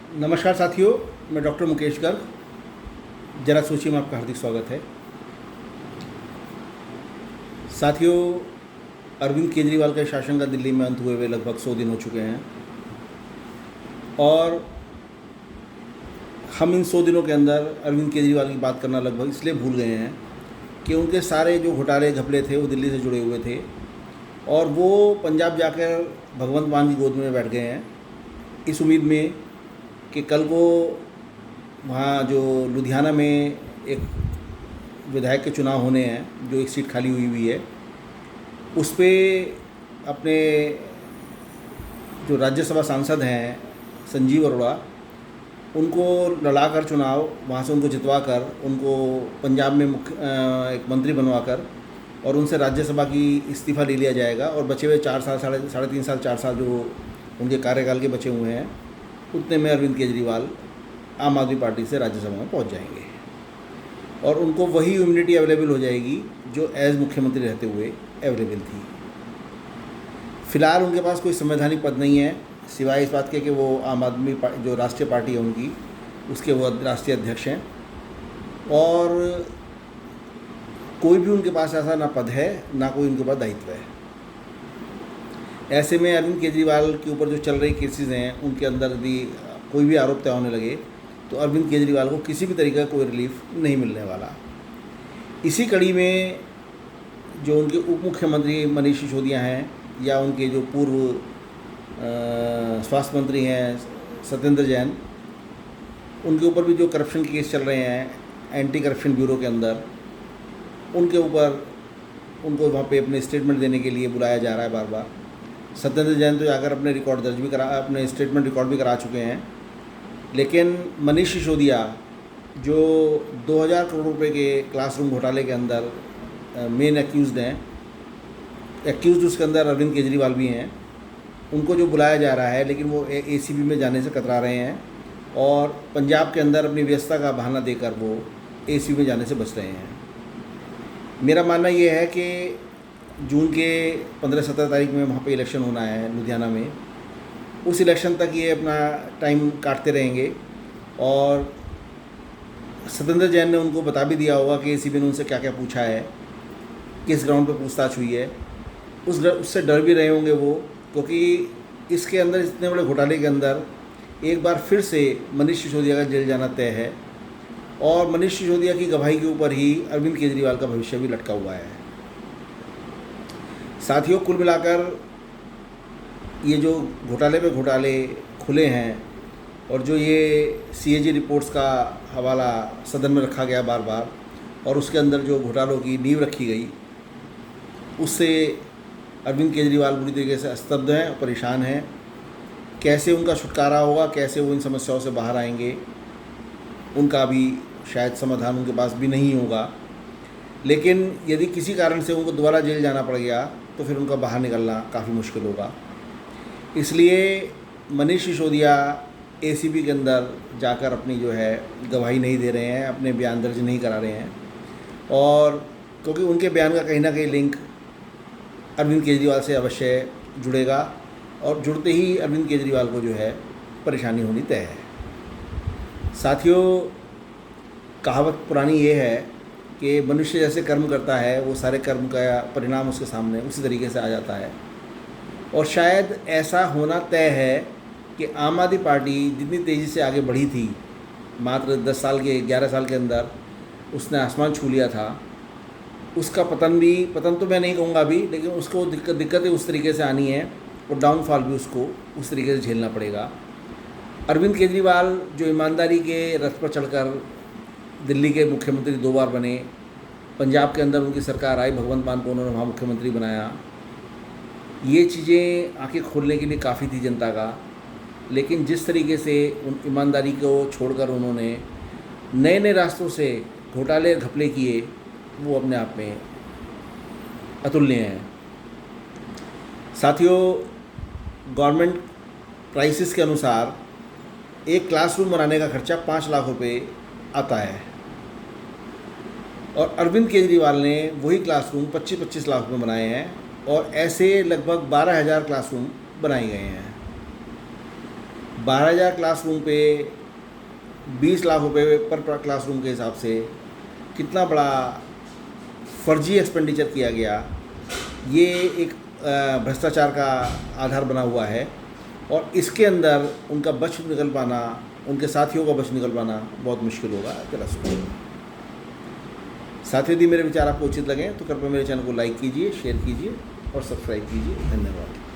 नमस्कार साथियों, मैं डॉक्टर मुकेश गर्ग। जरा सोचिए में आपका हार्दिक स्वागत है। साथियों, अरविंद केजरीवाल के शासन का दिल्ली में अंत हुए हुए लगभग 100 दिन हो चुके हैं और हम इन 100 दिनों के अंदर अरविंद केजरीवाल की बात करना लगभग इसलिए भूल गए हैं कि उनके सारे जो घोटाले घपले थे वो दिल्ली से जुड़े हुए थे और वो पंजाब जाकर भगवंत मान की गोद में बैठ गए हैं इस उम्मीद में कि कल को वहाँ जो लुधियाना में एक विधायक के चुनाव होने हैं, जो एक सीट खाली हुई है, उस पे अपने जो राज्यसभा सांसद हैं संजीव अरोड़ा, उनको लड़ाकर चुनाव वहाँ से उनको जितवा कर उनको पंजाब में एक मंत्री बनवा कर और उनसे राज्यसभा की इस्तीफ़ा ले लिया जाएगा और बचे हुए 4 साल साढ़े 3 साल 4 साल जो उनके कार्यकाल के बचे हुए हैं, उतने में अरविंद केजरीवाल आम आदमी पार्टी से राज्यसभा में पहुंच जाएंगे और उनको वही इम्यूनिटी अवेलेबल हो जाएगी जो एज मुख्यमंत्री रहते हुए अवेलेबल थी। फ़िलहाल उनके पास कोई संवैधानिक पद नहीं है सिवाय इस बात के कि वो आम आदमी जो राष्ट्रीय पार्टी है उनकी, उसके वो राष्ट्रीय अध्यक्ष हैं और कोई भी उनके पास ऐसा ना पद है ना कोई उनके पास दायित्व है। ऐसे में अरविंद केजरीवाल के ऊपर जो चल रही केसेस हैं उनके अंदर यदि कोई भी आरोप तय होने लगे तो अरविंद केजरीवाल को किसी भी तरीके का कोई रिलीफ नहीं मिलने वाला। इसी कड़ी में जो उनके उप मुख्यमंत्री मनीष सिसोदिया हैं या उनके जो पूर्व स्वास्थ्य मंत्री हैं सत्येंद्र जैन, उनके ऊपर भी जो करप्शन के केस चल रहे हैं एंटी करप्शन ब्यूरो के अंदर, उनके ऊपर उनको वहाँ पे अपने स्टेटमेंट देने के लिए बुलाया जा रहा है बार बार। सत्येंद्र जैन तो जाकर अपने रिकॉर्ड दर्ज भी करा, अपने स्टेटमेंट रिकॉर्ड भी करा चुके हैं, लेकिन मनीष सिसोदिया जो 2000 करोड़ रुपए के क्लासरूम घोटाले के अंदर मेन एक्यूज़ड उसके अंदर अरविंद केजरीवाल भी हैं, उनको जो बुलाया जा रहा है लेकिन वो एसीबी में जाने से कतरा रहे हैं और पंजाब के अंदर अपनी व्यस्तता का बहाना देकर वो एसीबी में जाने से बच रहे हैं। मेरा मानना ये है कि जून के 15-17 तारीख में वहाँ पे इलेक्शन होना है लुधियाना में, उस इलेक्शन तक ये अपना टाइम काटते रहेंगे और सत्येंद्र जैन ने उनको बता भी दिया होगा कि एसीबी ने उनसे क्या क्या पूछा है, किस ग्राउंड पे पूछताछ हुई है। उससे डर भी रहे होंगे वो, क्योंकि इसके अंदर इतने बड़े घोटाले के अंदर एक बार फिर से मनीष सिसोदिया का जेल जाना तय है और मनीष सिसोदिया की गवाही के ऊपर ही अरविंद केजरीवाल का भविष्य भी लटका हुआ है। साथियों, कुल मिलाकर ये जो घोटाले पे घोटाले खुले हैं और जो ये सीएजी रिपोर्ट्स का हवाला सदन में रखा गया बार बार और उसके अंदर जो घोटालों की नींव रखी गई, उससे अरविंद केजरीवाल बुरी तरीके से स्तब्ध हैं, परेशान हैं। कैसे उनका छुटकारा होगा, कैसे वो इन समस्याओं से बाहर आएंगे, उनका भी शायद समाधान उनके पास भी नहीं होगा। लेकिन यदि किसी कारण से उनको दोबारा जेल जाना पड़ गया तो फिर उनका बाहर निकलना काफ़ी मुश्किल होगा। इसलिए मनीष सिसोदिया एसीबी के अंदर जाकर अपनी जो है गवाही नहीं दे रहे हैं, अपने बयान दर्ज नहीं करा रहे हैं और क्योंकि उनके बयान का कहीं ना कहीं लिंक अरविंद केजरीवाल से अवश्य जुड़ेगा और जुड़ते ही अरविंद केजरीवाल को जो है परेशानी होनी तय है। साथियों, कहावत पुरानी ये है कि मनुष्य जैसे कर्म करता है वो सारे कर्म का परिणाम उसके सामने उसी तरीके से आ जाता है और शायद ऐसा होना तय है कि आम आदमी पार्टी जितनी तेज़ी से आगे बढ़ी थी, मात्र 11 साल के अंदर उसने आसमान छू लिया था, उसका पतन तो मैं नहीं कहूँगा अभी, लेकिन उसको दिक्कतें उस तरीके से आनी है और डाउनफॉल भी उसको उस तरीके से झेलना पड़ेगा। अरविंद केजरीवाल जो ईमानदारी के रथ पर चढ़कर दिल्ली के मुख्यमंत्री 2 बार बने, पंजाब के अंदर उनकी सरकार आई, भगवंत मान को उन्होंने वहाँ मुख्यमंत्री बनाया, ये चीज़ें आंखें खोलने के लिए काफ़ी थी जनता का। लेकिन जिस तरीके से उन ईमानदारी को छोड़कर उन्होंने नए नए रास्तों से घोटाले घपले किए, वो अपने आप में अतुलनीय हैं। साथियों, गवर्नमेंट प्राइसेस के अनुसार एक क्लासरूम बनाने का खर्चा 5 लाख रुपए आता है और अरविंद केजरीवाल ने वही क्लासरूम 25-25 लाख में बनाए हैं और ऐसे लगभग 12,000 क्लासरूम बनाए गए हैं। 12,000 क्लासरूम पे 20 लाख रुपए पर क्लासरूम के हिसाब से कितना बड़ा फर्जी एक्सपेंडिचर किया गया, ये एक भ्रष्टाचार का आधार बना हुआ है। और इसके अंदर उनका बच निकल पाना, उनके साथियों का बच निकल पाना बहुत मुश्किल होगा। जरा सोचिए। साथ ही यदि मेरे विचार आपको उचित लगें तो कृपया मेरे चैनल को लाइक कीजिए, शेयर कीजिए और सब्सक्राइब कीजिए। धन्यवाद।